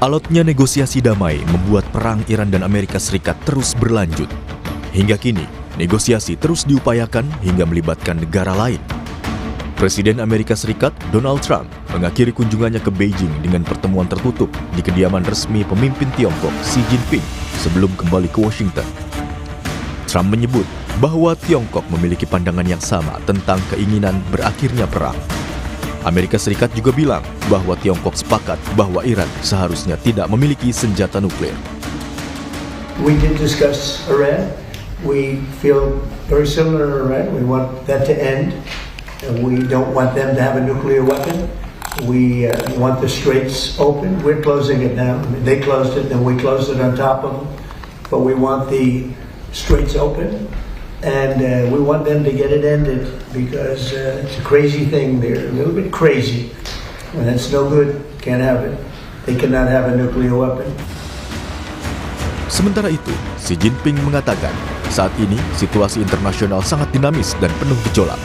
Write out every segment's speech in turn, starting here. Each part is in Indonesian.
Alotnya negosiasi damai membuat perang Iran dan Amerika Serikat terus berlanjut. Hingga kini, negosiasi terus diupayakan hingga melibatkan negara lain. Presiden Amerika Serikat Donald Trump mengakhiri kunjungannya ke Beijing dengan pertemuan tertutup di kediaman resmi pemimpin Tiongkok Xi Jinping sebelum kembali ke Washington. Trump menyebut bahwa Tiongkok memiliki pandangan yang sama tentang keinginan berakhirnya perang. Amerika Serikat juga bilang bahwa Tiongkok sepakat bahwa Iran seharusnya tidak memiliki senjata nuklir. We did discuss Iran. We feel very similar to Iran. We want that to end. We don't want them to have a nuclear weapon. We want the straits open. We're closing it now. They closed it, then we closed it on top of them. But we want the straits open. And we want them to get it ended because it's a crazy thing. They're a little bit crazy. And it's no good. Can't have it. They cannot have a nuclear weapon. Sementara itu, Xi Jinping mengatakan saat ini situasi internasional sangat dinamis dan penuh gejolak.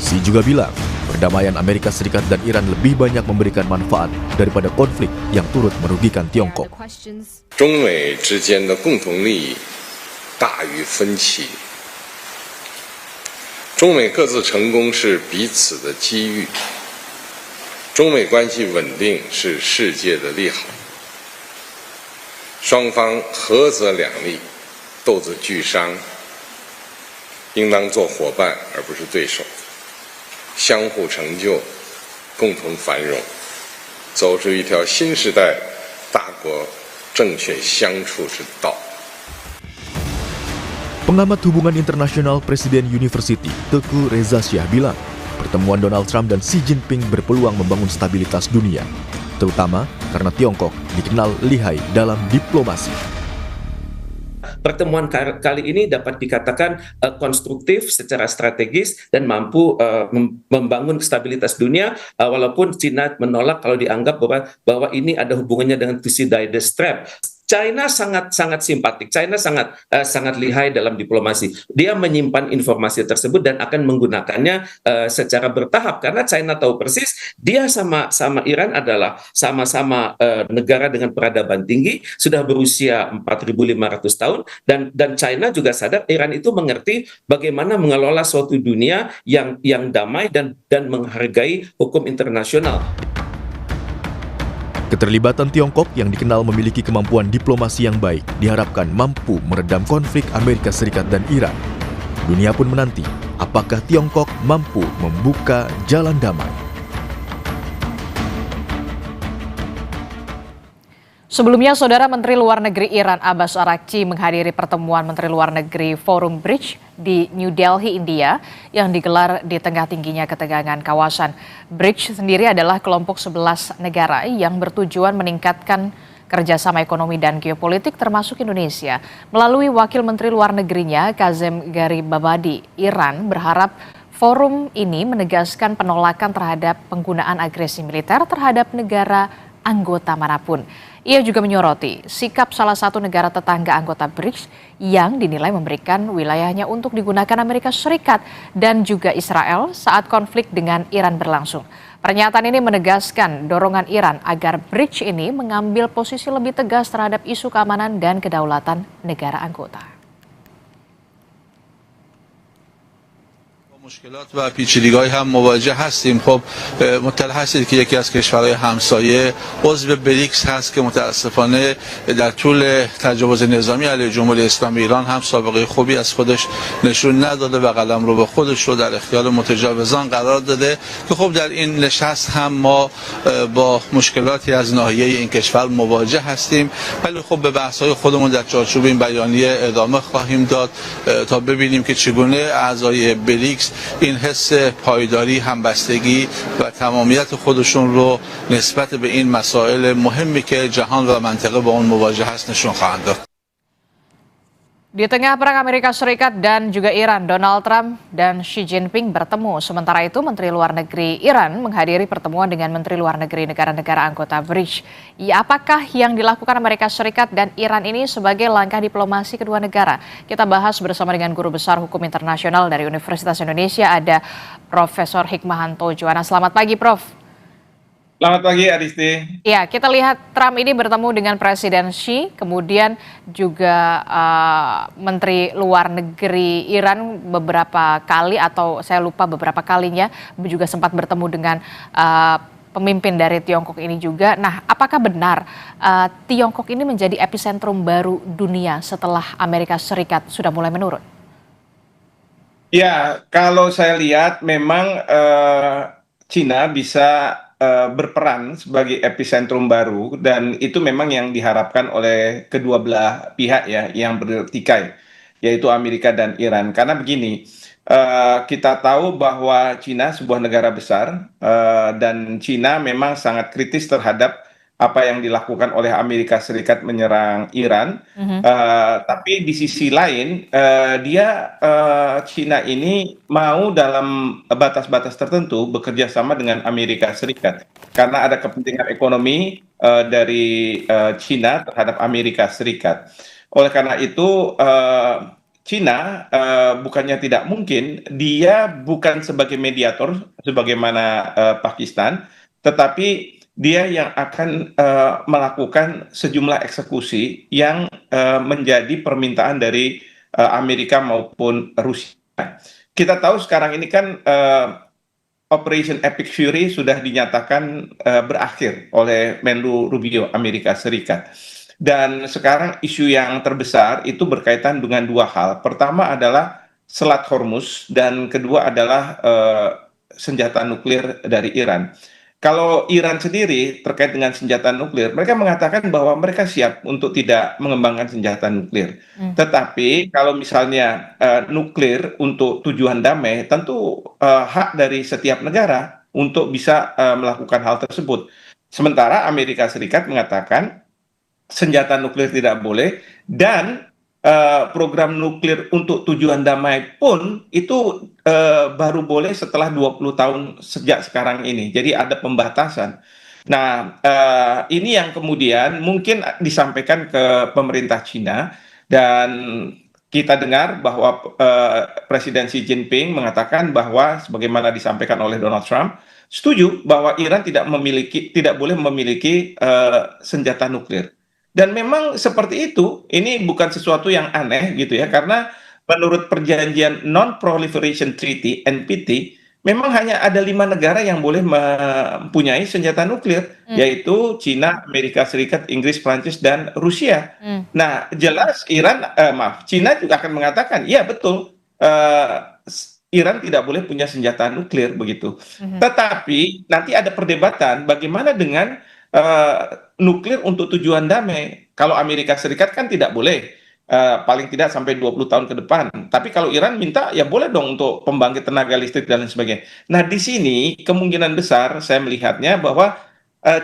Xi juga bilang perdamaian Amerika Serikat dan Iran lebih banyak memberikan manfaat daripada konflik yang turut merugikan Tiongkok. 中美之间的共同利益大于分歧。中美各自成功是彼此的机遇，中美关系稳定是世界的利好。双方合则两利，斗则俱伤，应当做伙伴而不是对手，相互成就，共同繁荣，走出一条新时代大国正确相处之道。 Pengamat hubungan internasional Presiden University, Teguh Reza Syah bilang, pertemuan Donald Trump dan Xi Jinping berpeluang membangun stabilitas dunia, terutama karena Tiongkok dikenal lihai dalam diplomasi. Pertemuan kali ini dapat dikatakan konstruktif secara strategis dan mampu membangun stabilitas dunia, walaupun China menolak kalau dianggap bahwa ini ada hubungannya dengan Thucydides trap. China sangat simpatik, China sangat lihai dalam diplomasi. Dia menyimpan informasi tersebut dan akan menggunakannya secara bertahap karena China tahu persis dia sama Iran adalah sama-sama negara dengan peradaban tinggi, sudah berusia 4.500 tahun dan China juga sadar Iran itu mengerti bagaimana mengelola suatu dunia yang damai dan menghargai hukum internasional. Keterlibatan Tiongkok yang dikenal memiliki kemampuan diplomasi yang baik diharapkan mampu meredam konflik Amerika Serikat dan Iran. Dunia pun menanti apakah Tiongkok mampu membuka jalan damai. Sebelumnya, Saudara Menteri Luar Negeri Iran Abbas Araghchi menghadiri pertemuan Menteri Luar Negeri Forum BRICS di New Delhi, India, yang digelar di tengah tingginya ketegangan kawasan. BRICS sendiri adalah kelompok 11 negara yang bertujuan meningkatkan kerjasama ekonomi dan geopolitik termasuk Indonesia. Melalui Wakil Menteri Luar Negerinya, Kazem Garibabadi, Iran berharap forum ini menegaskan penolakan terhadap penggunaan agresi militer terhadap negara anggota manapun. Ia juga menyoroti sikap salah satu negara tetangga anggota BRICS yang dinilai memberikan wilayahnya untuk digunakan Amerika Serikat dan juga Israel saat konflik dengan Iran berlangsung. Pernyataan ini menegaskan dorongan Iran agar BRICS ini mengambil posisi lebih tegas terhadap isu keamanan dan kedaulatan negara anggota. مشکلات و پیچیدگی‌های هم مواجه هستیم. خب مطلع هستید که یکی از کشورهای همسایه عضو بریکس هست که متاسفانه در طول تجاوز نظامی علیه جمهوری اسلامی ایران هم سابقه خوبی از خودش نشون نداده و قلمرو به خودش رو در اختیار متجاوزان قرار داده که خب در این نشست هم ما با مشکلاتی از ناحیه این کشور مواجه هستیم، ولی خب به بحث‌های خودمون در چارچوب این بیانیه ادامه خواهیم داد تا ببینیم که چگونه اعضای بریکس این حس پایداری، همبستگی و تمامیت خودشون رو نسبت به این مسائل مهمی که جهان و منطقه با اون مواجه هست نشون خواهند داد. Di tengah perang Amerika Serikat dan juga Iran, Donald Trump dan Xi Jinping bertemu. Sementara itu, Menteri Luar Negeri Iran menghadiri pertemuan dengan Menteri Luar Negeri negara-negara anggota BRICS. Apakah yang dilakukan Amerika Serikat dan Iran ini sebagai langkah diplomasi kedua negara? Kita bahas bersama dengan Guru Besar Hukum Internasional dari Universitas Indonesia, ada Profesor Hikmahanto Juwana. Selamat pagi, Prof. Selamat pagi Adisti. Ya, kita lihat Trump ini bertemu dengan Presiden Xi, kemudian juga Menteri Luar Negeri Iran beberapa kali, atau saya lupa beberapa kalinya, juga sempat bertemu dengan pemimpin dari Tiongkok ini juga. Nah, apakah benar Tiongkok ini menjadi epicentrum baru dunia setelah Amerika Serikat sudah mulai menurun? Ya, kalau saya lihat memang Cina bisa berperan sebagai epicentrum baru dan itu memang yang diharapkan oleh kedua belah pihak ya yang bertikai, yaitu Amerika dan Iran. Karena begini, kita tahu bahwa Cina sebuah negara besar dan Cina memang sangat kritis terhadap apa yang dilakukan oleh Amerika Serikat menyerang Iran. Tapi di sisi lain, Cina ini mau dalam batas-batas tertentu bekerja sama dengan Amerika Serikat karena ada kepentingan ekonomi dari Cina terhadap Amerika Serikat. Oleh karena itu, Cina bukannya tidak mungkin, dia bukan sebagai mediator sebagaimana Pakistan, tetapi dia yang akan melakukan sejumlah eksekusi yang menjadi permintaan dari Amerika maupun Rusia. Kita tahu sekarang ini kan Operation Epic Fury sudah dinyatakan berakhir oleh Menlu Rubio Amerika Serikat. Dan sekarang isu yang terbesar itu berkaitan dengan dua hal. Pertama adalah Selat Hormuz dan kedua adalah senjata nuklir dari Iran. Kalau Iran sendiri terkait dengan senjata nuklir, mereka mengatakan bahwa mereka siap untuk tidak mengembangkan senjata nuklir. Tetapi kalau misalnya nuklir untuk tujuan damai, tentu hak dari setiap negara untuk bisa melakukan hal tersebut. Sementara Amerika Serikat mengatakan senjata nuklir tidak boleh dan program nuklir untuk tujuan damai pun itu baru boleh setelah 20 tahun sejak sekarang ini. Jadi ada pembatasan. Nah, ini yang kemudian mungkin disampaikan ke pemerintah Cina dan kita dengar bahwa Presiden Xi Jinping mengatakan bahwa sebagaimana disampaikan oleh Donald Trump, setuju bahwa Iran tidak boleh memiliki senjata nuklir. Dan memang seperti itu, ini bukan sesuatu yang aneh gitu ya, karena menurut perjanjian Non-Proliferation Treaty, NPT, memang hanya ada 5 negara yang boleh mempunyai senjata nuklir, yaitu Cina, Amerika Serikat, Inggris, Prancis, dan Rusia. Nah, jelas Cina juga akan mengatakan, iya betul, Iran tidak boleh punya senjata nuklir begitu. Tetapi nanti ada perdebatan bagaimana dengan nuklir untuk tujuan damai. Kalau Amerika Serikat kan tidak boleh, paling tidak sampai 20 tahun ke depan. Tapi kalau Iran minta, ya boleh dong untuk pembangkit tenaga listrik dan lain sebagainya. Nah, di sini kemungkinan besar saya melihatnya bahwa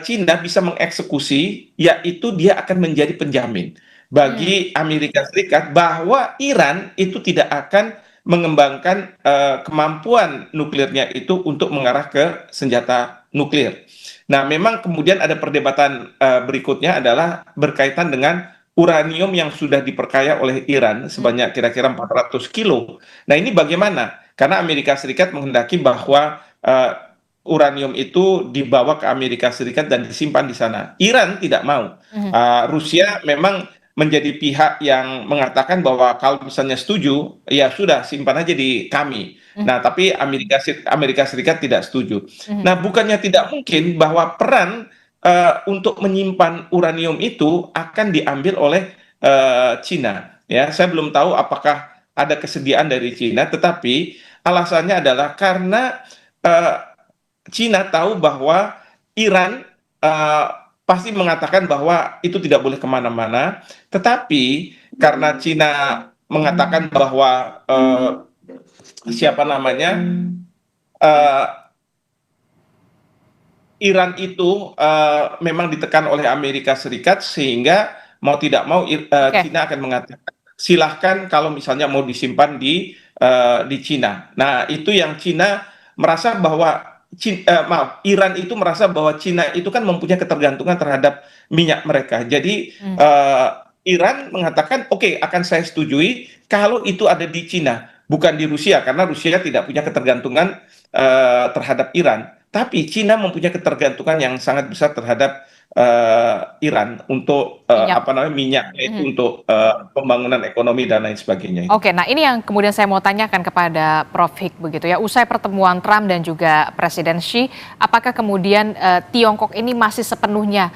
Cina bisa mengeksekusi, yaitu dia akan menjadi penjamin bagi Amerika Serikat bahwa Iran itu tidak akan mengembangkan kemampuan nuklirnya itu untuk mengarah ke senjata nuklir. Nah, memang kemudian ada perdebatan berikutnya adalah berkaitan dengan uranium yang sudah diperkaya oleh Iran sebanyak kira-kira 400 kilo. Nah, ini bagaimana? Karena Amerika Serikat menghendaki bahwa uranium itu dibawa ke Amerika Serikat dan disimpan di sana. Iran tidak mau. Rusia memang menjadi pihak yang mengatakan bahwa kalau misalnya setuju, ya sudah simpan aja di kami. Nah, tapi Amerika Serikat tidak setuju. Nah, bukannya tidak mungkin bahwa peran untuk menyimpan uranium itu akan diambil oleh Cina. Ya, saya belum tahu apakah ada kesediaan dari Cina, tetapi alasannya adalah karena Cina tahu bahwa Iran pasti mengatakan bahwa itu tidak boleh kemana-mana, tetapi karena Cina mengatakan bahwa Iran itu memang ditekan oleh Amerika Serikat sehingga mau tidak mau Cina akan mengatakan silahkan kalau misalnya mau disimpan di Cina. Nah, itu yang Cina merasa bahwa Iran itu merasa bahwa Cina itu kan mempunyai ketergantungan terhadap minyak mereka. Jadi Iran mengatakan, oke, akan saya setujui kalau itu ada di Cina, bukan di Rusia, karena Rusia tidak punya ketergantungan terhadap Iran. tapi Cina mempunyai ketergantungan yang sangat besar terhadap Iran untuk Minyak. minyaknya itu untuk pembangunan ekonomi dan lain sebagainya. Oke, nah ini yang kemudian saya mau tanyakan kepada Prof. Hik begitu ya. Usai pertemuan Trump dan juga Presiden Xi, apakah kemudian Tiongkok ini masih sepenuhnya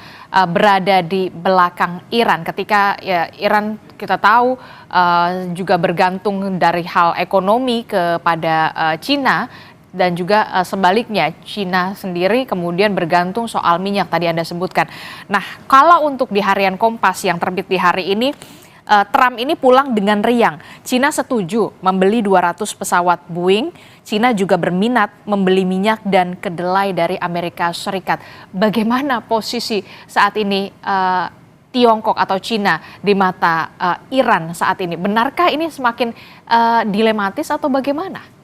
berada di belakang Iran ketika ya Iran kita tahu juga bergantung dari hal ekonomi kepada Cina. Dan juga sebaliknya, Cina sendiri kemudian bergantung soal minyak tadi Anda sebutkan. Nah, kalau untuk di harian Kompas yang terbit di hari ini, Trump ini pulang dengan riang. Cina setuju membeli 200 pesawat Boeing. Cina juga berminat membeli minyak dan kedelai dari Amerika Serikat. Bagaimana posisi saat ini Tiongkok atau Cina di mata Iran saat ini? Benarkah ini semakin dilematis atau bagaimana?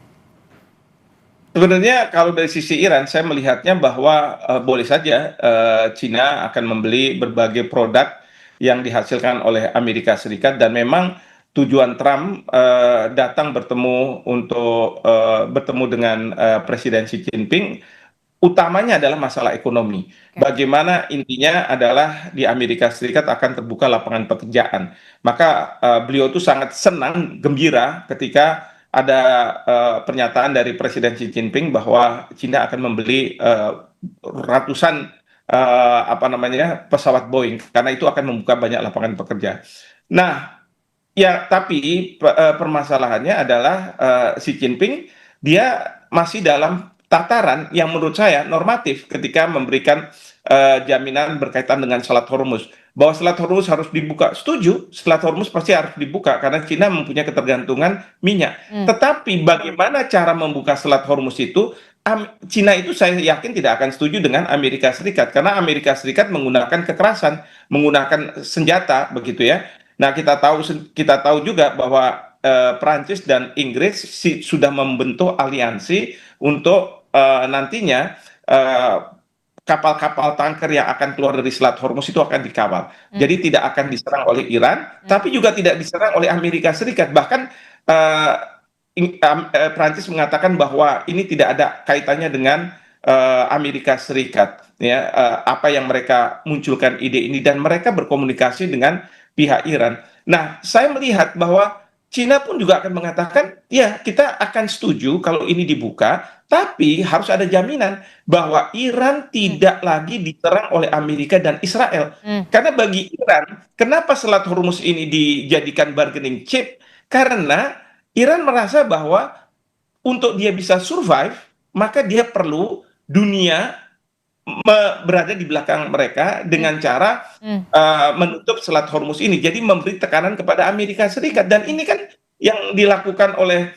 Sebenarnya kalau dari sisi Iran, saya melihatnya bahwa boleh saja Cina akan membeli berbagai produk yang dihasilkan oleh Amerika Serikat, dan memang tujuan Trump datang bertemu dengan Presiden Xi Jinping utamanya adalah masalah ekonomi. Bagaimana intinya adalah di Amerika Serikat akan terbuka lapangan pekerjaan. Maka beliau itu sangat senang, gembira ketika ada pernyataan dari Presiden Xi Jinping bahwa Cina akan membeli ratusan pesawat Boeing, karena itu akan membuka banyak lapangan pekerja. Nah, ya tapi permasalahannya adalah Xi Jinping dia masih dalam tataran yang menurut saya normatif ketika memberikan jaminan berkaitan dengan Selat Hormuz. Bahwa Selat Hormuz harus dibuka, setuju, Selat Hormuz pasti harus dibuka karena Cina mempunyai ketergantungan minyak. Tetapi bagaimana cara membuka Selat Hormuz itu, Cina itu saya yakin tidak akan setuju dengan Amerika Serikat, karena Amerika Serikat menggunakan kekerasan, menggunakan senjata, begitu ya. Nah, kita tahu juga bahwa Prancis dan Inggris sudah membentuk aliansi untuk nantinya kapal-kapal tanker yang akan keluar dari Selat Hormuz itu akan dikawal. Jadi tidak akan diserang oleh Iran, tapi juga tidak diserang oleh Amerika Serikat. Bahkan Prancis mengatakan bahwa ini tidak ada kaitannya dengan Amerika Serikat. Ya, apa yang mereka munculkan ide ini, dan mereka berkomunikasi dengan pihak Iran. Nah, saya melihat bahwa Cina pun juga akan mengatakan, ya kita akan setuju kalau ini dibuka, tapi harus ada jaminan bahwa Iran tidak lagi diserang oleh Amerika dan Israel. Karena bagi Iran, kenapa Selat Hormuz ini dijadikan bargaining chip? Karena Iran merasa bahwa untuk dia bisa survive, maka dia perlu dunia berada di belakang mereka dengan cara menutup Selat Hormuz ini. Jadi memberi tekanan kepada Amerika Serikat, dan ini kan yang dilakukan oleh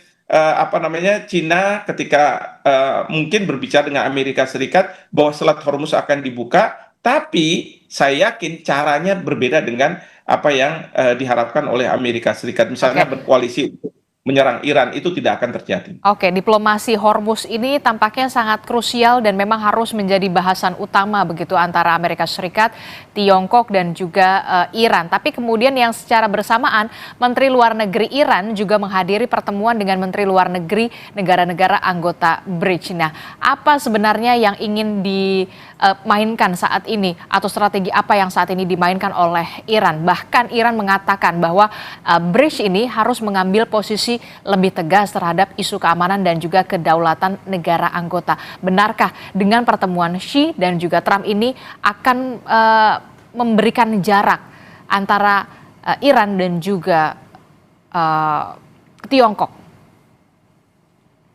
Cina ketika mungkin berbicara dengan Amerika Serikat bahwa Selat Hormuz akan dibuka, tapi saya yakin caranya berbeda dengan apa yang diharapkan oleh Amerika Serikat, misalnya berkoalisi untuk menyerang Iran. Itu tidak akan terjadi. Oke, diplomasi Hormuz ini tampaknya sangat krusial dan memang harus menjadi bahasan utama begitu antara Amerika Serikat, Tiongkok dan juga Iran. Tapi kemudian yang secara bersamaan Menteri Luar Negeri Iran juga menghadiri pertemuan dengan Menteri Luar Negeri negara-negara anggota BRICS. Nah, apa sebenarnya yang ingin dimainkan saat ini atau strategi apa yang saat ini dimainkan oleh Iran? Bahkan Iran mengatakan bahwa BRICS ini harus mengambil posisi lebih tegas terhadap isu keamanan dan juga kedaulatan negara anggota. Benarkah dengan pertemuan Xi dan juga Trump ini akan memberikan jarak antara Iran dan juga Tiongkok?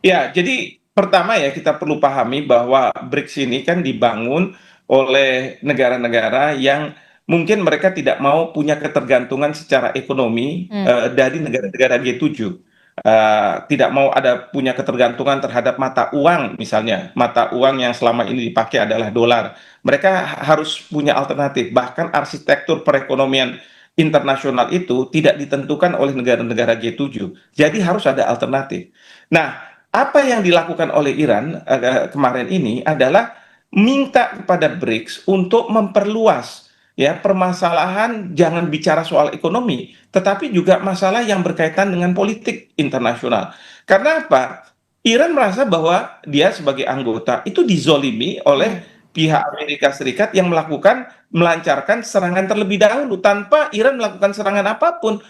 Ya, jadi pertama ya kita perlu pahami bahwa BRICS ini kan dibangun oleh negara-negara yang mungkin mereka tidak mau punya ketergantungan secara ekonomi dari negara-negara G7. Tidak mau ada punya ketergantungan terhadap mata uang, misalnya mata uang yang selama ini dipakai adalah dolar. Mereka harus punya alternatif. Bahkan arsitektur perekonomian internasional itu tidak ditentukan oleh negara-negara G7. Jadi harus ada alternatif. Nah, apa yang dilakukan oleh Iran kemarin ini adalah minta kepada BRICS untuk memperluas ya permasalahan, jangan bicara soal ekonomi, tetapi juga masalah yang berkaitan dengan politik internasional. Karena apa? Iran merasa bahwa dia sebagai anggota itu dizolimi oleh pihak Amerika Serikat yang melancarkan serangan terlebih dahulu tanpa Iran melakukan serangan apapun.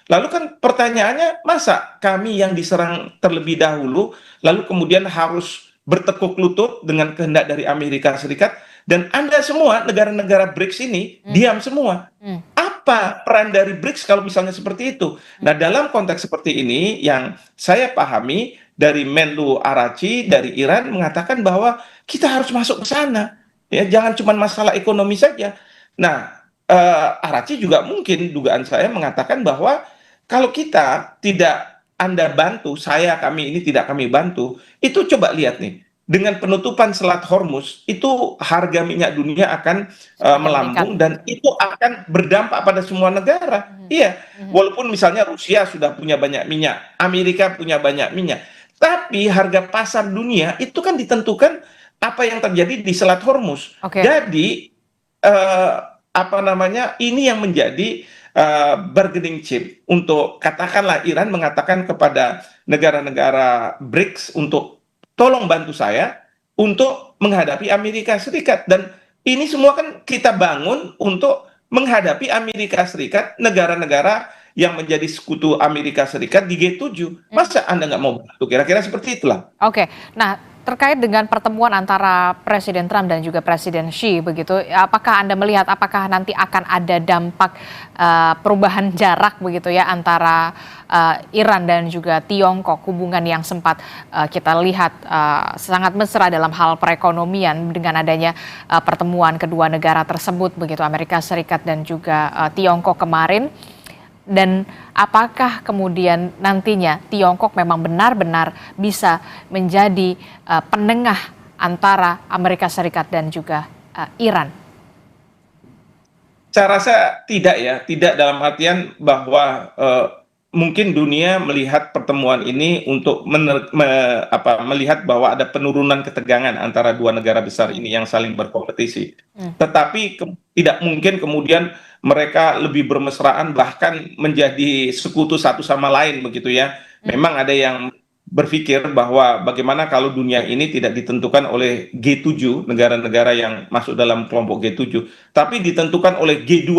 Lalu kan pertanyaannya, masa kami yang diserang terlebih dahulu, lalu kemudian harus bertekuk lutut dengan kehendak dari Amerika Serikat, dan Anda semua, negara-negara BRICS ini, diam semua. Apa peran dari BRICS kalau misalnya seperti itu? Nah, dalam konteks seperti ini, yang saya pahami dari Menlu Araghchi dari Iran mengatakan bahwa kita harus masuk ke sana. Ya, jangan cuma masalah ekonomi saja. Nah, Araghchi juga mungkin dugaan saya mengatakan bahwa kalau kita tidak Anda bantu, kami ini tidak kami bantu, itu coba lihat nih, dengan penutupan Selat Hormuz, itu harga minyak dunia akan melambung dan itu akan berdampak pada semua negara. Iya, walaupun misalnya Rusia sudah punya banyak minyak, Amerika punya banyak minyak, tapi harga pasar dunia itu kan ditentukan apa yang terjadi di Selat Hormuz. Jadi ini yang menjadi bargaining chip untuk, katakanlah, Iran mengatakan kepada negara-negara BRICS untuk tolong bantu saya untuk menghadapi Amerika Serikat. Dan ini semua kan kita bangun untuk menghadapi Amerika Serikat, negara-negara yang menjadi sekutu Amerika Serikat di G7. Masa Anda nggak mau bantu? Kira-kira seperti itulah. Oke, nah terkait dengan pertemuan antara Presiden Trump dan juga Presiden Xi begitu, apakah Anda melihat apakah nanti akan ada dampak perubahan jarak begitu ya antara Iran dan juga Tiongkok, hubungan yang sempat kita lihat sangat mesra dalam hal perekonomian dengan adanya pertemuan kedua negara tersebut begitu, Amerika Serikat dan juga Tiongkok kemarin. Dan apakah kemudian nantinya Tiongkok memang benar-benar bisa menjadi penengah antara Amerika Serikat dan juga Iran? Saya rasa tidak ya, tidak dalam artian bahwa mungkin dunia melihat pertemuan ini untuk melihat bahwa ada penurunan ketegangan antara dua negara besar ini yang saling berkompetisi. Tetapi tidak mungkin kemudian mereka lebih bermesraan bahkan menjadi sekutu satu sama lain begitu ya. Memang ada yang berpikir bahwa bagaimana kalau dunia ini tidak ditentukan oleh G7, negara-negara yang masuk dalam kelompok G7, tapi ditentukan oleh G2.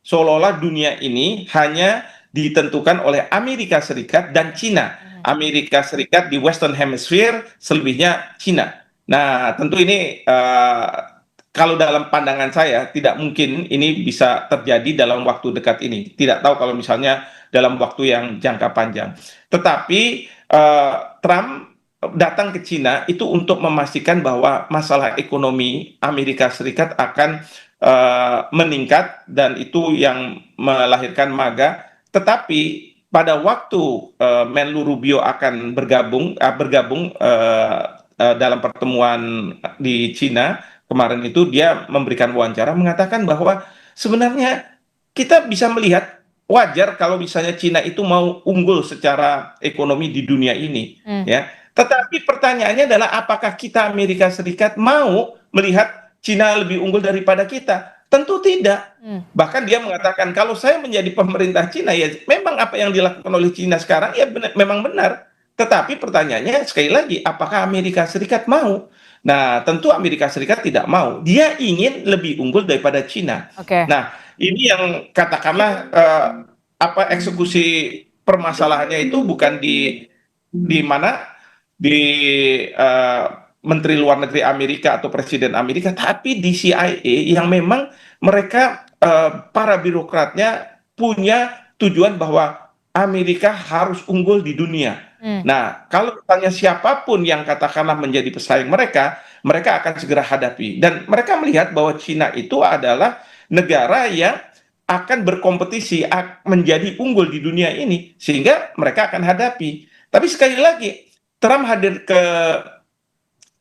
Seolah-olah dunia ini hanya ditentukan oleh Amerika Serikat dan Cina. Amerika Serikat di Western Hemisphere, selebihnya Cina. Nah, tentu ini kalau dalam pandangan saya tidak mungkin ini bisa terjadi dalam waktu dekat ini. Tidak tahu kalau misalnya dalam waktu yang jangka panjang. Tetapi Trump datang ke Cina itu untuk memastikan bahwa masalah ekonomi Amerika Serikat akan meningkat, dan itu yang melahirkan MAGA. Tetapi pada waktu Menlu Rubio akan bergabung dalam pertemuan di Cina kemarin itu, dia memberikan wawancara mengatakan bahwa sebenarnya kita bisa melihat wajar kalau misalnya Cina itu mau unggul secara ekonomi di dunia ini, ya. Tetapi pertanyaannya adalah apakah kita Amerika Serikat mau melihat Cina lebih unggul daripada kita? Tentu tidak. Bahkan dia mengatakan kalau saya menjadi pemerintah Cina, ya memang apa yang dilakukan oleh Cina sekarang ya memang benar. Tetapi pertanyaannya sekali lagi, apakah Amerika Serikat mau? Nah, tentu Amerika Serikat tidak mau. Dia ingin lebih unggul daripada Cina. Nah, ini yang katakanlah eksekusi permasalahannya itu bukan di mana di Menteri Luar Negeri Amerika atau Presiden Amerika, tapi di CIA yang memang mereka para birokratnya punya tujuan bahwa Amerika harus unggul di dunia. Nah, kalau misalnya siapapun yang katakanlah menjadi pesaing mereka, mereka akan segera hadapi. Dan mereka melihat bahwa Cina itu adalah negara yang akan berkompetisi menjadi unggul di dunia ini, sehingga mereka akan hadapi. Tapi sekali lagi, Trump hadir ke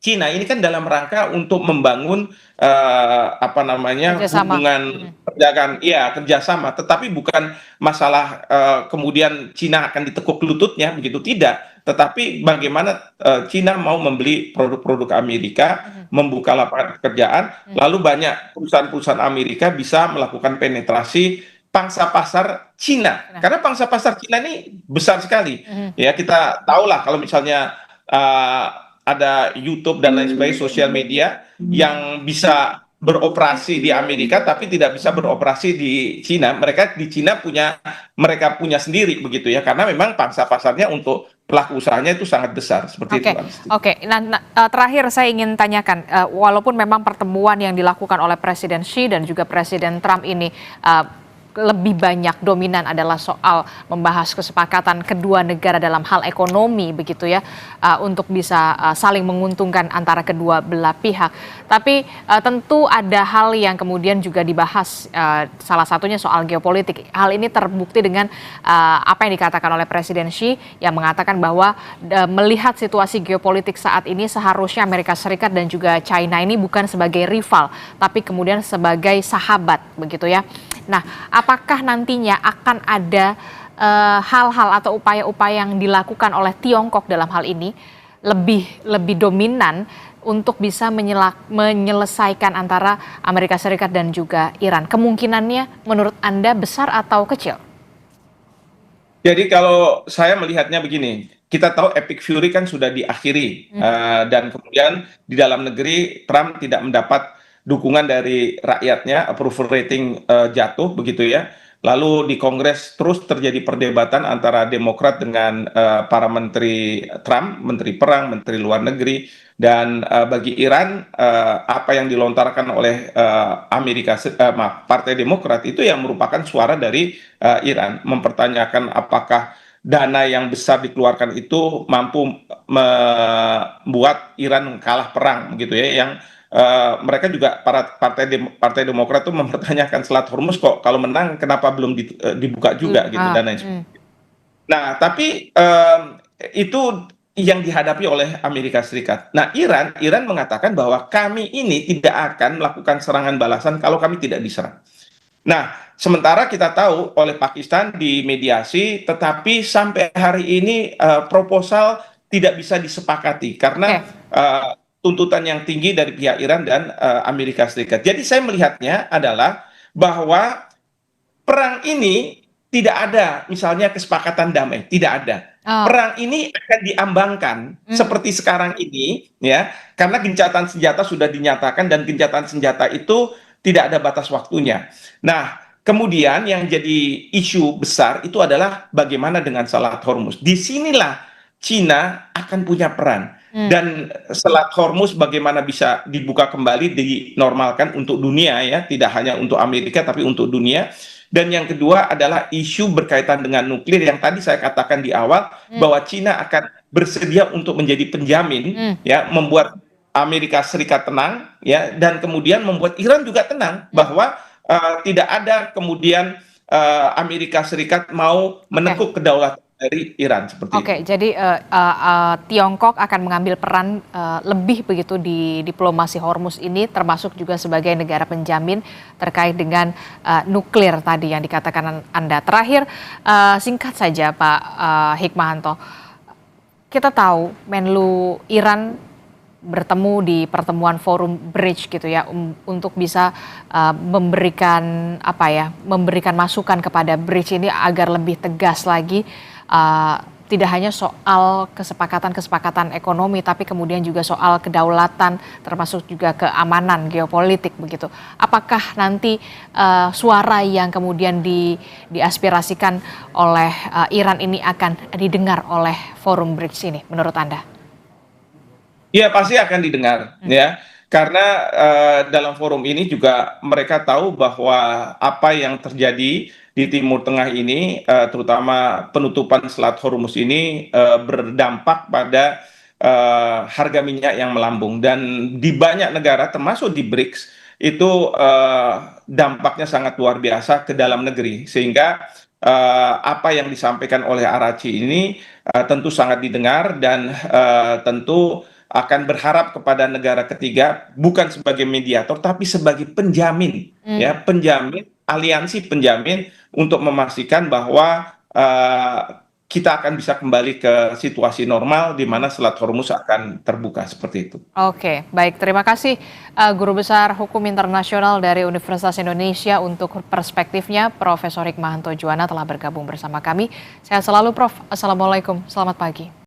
Cina ini kan dalam rangka untuk membangun hubungan perdagangan, kerjasama. Tetapi bukan masalah kemudian Cina akan ditekuk lututnya, begitu tidak. Tetapi bagaimana Cina mau membeli produk-produk Amerika, membuka lapangan pekerjaan, lalu banyak perusahaan-perusahaan Amerika bisa melakukan penetrasi pangsa pasar Cina. Karena pangsa pasar Cina ini besar sekali. Ya, kita tahulah kalau misalnya ada YouTube dan lain sebagainya, sosial media yang bisa beroperasi di Amerika tapi tidak bisa beroperasi di Cina. Mereka di Cina mereka punya sendiri begitu ya, karena memang pangsa pasarnya untuk pelaku usahanya itu sangat besar seperti Oke, itu. Anisti. oke. Terakhir saya ingin tanyakan, walaupun memang pertemuan yang dilakukan oleh Presiden Xi dan juga Presiden Trump ini lebih banyak dominan adalah soal membahas kesepakatan kedua negara dalam hal ekonomi begitu ya, untuk bisa saling menguntungkan antara kedua belah pihak. Tapi tentu ada hal yang kemudian juga dibahas, salah satunya soal geopolitik. Hal ini terbukti dengan apa yang dikatakan oleh Presiden Xi yang mengatakan bahwa melihat situasi geopolitik saat ini seharusnya Amerika Serikat dan juga China ini bukan sebagai rival tapi kemudian sebagai sahabat begitu ya. Nah, apakah nantinya akan ada hal-hal atau upaya-upaya yang dilakukan oleh Tiongkok dalam hal ini lebih dominan untuk bisa menyelesaikan antara Amerika Serikat dan juga Iran? Kemungkinannya menurut Anda besar atau kecil? Jadi kalau saya melihatnya begini, kita tahu Epic Fury kan sudah diakhiri, dan kemudian di dalam negeri Trump tidak mendapat dukungan dari rakyatnya, approval rating jatuh begitu ya. Lalu di Kongres terus terjadi perdebatan antara Demokrat dengan para menteri Trump, menteri perang, menteri luar negeri, dan bagi Iran apa yang dilontarkan oleh Partai Demokrat itu yang merupakan suara dari Iran, mempertanyakan apakah dana yang besar dikeluarkan itu mampu membuat Iran kalah perang gitu ya, yang mereka juga partai Demokrat itu mempertanyakan Selat Hormuz kok kalau menang kenapa belum dibuka juga gitu dan lain sebagainya. Nah, tapi itu yang dihadapi oleh Amerika Serikat. Nah, Iran mengatakan bahwa kami ini tidak akan melakukan serangan balasan kalau kami tidak diserang. Nah, sementara kita tahu oleh Pakistan dimediasi, tetapi sampai hari ini proposal tidak bisa disepakati karena tuntutan yang tinggi dari pihak Iran dan Amerika Serikat. Jadi saya melihatnya adalah bahwa perang ini tidak ada misalnya kesepakatan damai, tidak ada. Perang ini akan diambangkan seperti sekarang ini ya, karena gencatan senjata sudah dinyatakan dan gencatan senjata itu tidak ada batas waktunya. Nah, kemudian yang jadi isu besar itu adalah bagaimana dengan Selat Hormuz. Disinilah Cina akan punya peran. Dan Selat Hormuz bagaimana bisa dibuka kembali, dinormalkan untuk dunia ya, tidak hanya untuk Amerika tapi untuk dunia. Dan yang kedua adalah isu berkaitan dengan nuklir yang tadi saya katakan di awal bahwa Cina akan bersedia untuk menjadi penjamin ya, membuat Amerika Serikat tenang ya, dan kemudian membuat Iran juga tenang bahwa tidak ada kemudian Amerika Serikat mau menekuk kedaulatan dari Iran seperti itu. Oke, jadi Tiongkok akan mengambil peran lebih begitu di diplomasi Hormuz ini, termasuk juga sebagai negara penjamin terkait dengan nuklir tadi yang dikatakan Anda. Terakhir, singkat saja Pak Hikmahanto, kita tahu Menlu Iran bertemu di pertemuan Forum Bridge gitu ya, untuk bisa memberikan masukan kepada Bridge ini agar lebih tegas lagi. Tidak hanya soal kesepakatan ekonomi, tapi kemudian juga soal kedaulatan, termasuk juga keamanan geopolitik begitu. Apakah nanti suara yang kemudian diaspirasikan oleh Iran ini akan didengar oleh Forum Bridge ini, menurut Anda? Iya, pasti akan didengar ya. Karena dalam forum ini juga mereka tahu bahwa apa yang terjadi di Timur Tengah ini, terutama penutupan Selat Hormuz ini berdampak pada harga minyak yang melambung. Dan di banyak negara, termasuk di BRICS, itu dampaknya sangat luar biasa ke dalam negeri. Sehingga apa yang disampaikan oleh Araghchi ini tentu sangat didengar dan tentu akan berharap kepada negara ketiga bukan sebagai mediator tapi sebagai penjamin ya, penjamin, aliansi penjamin untuk memastikan bahwa kita akan bisa kembali ke situasi normal di mana Selat Hormuz akan terbuka seperti itu. Oke, baik, terima kasih Guru Besar Hukum Internasional dari Universitas Indonesia untuk perspektifnya. Profesor Hikmahanto Juwana telah bergabung bersama kami. Sehat selalu Prof. Assalamualaikum, selamat pagi.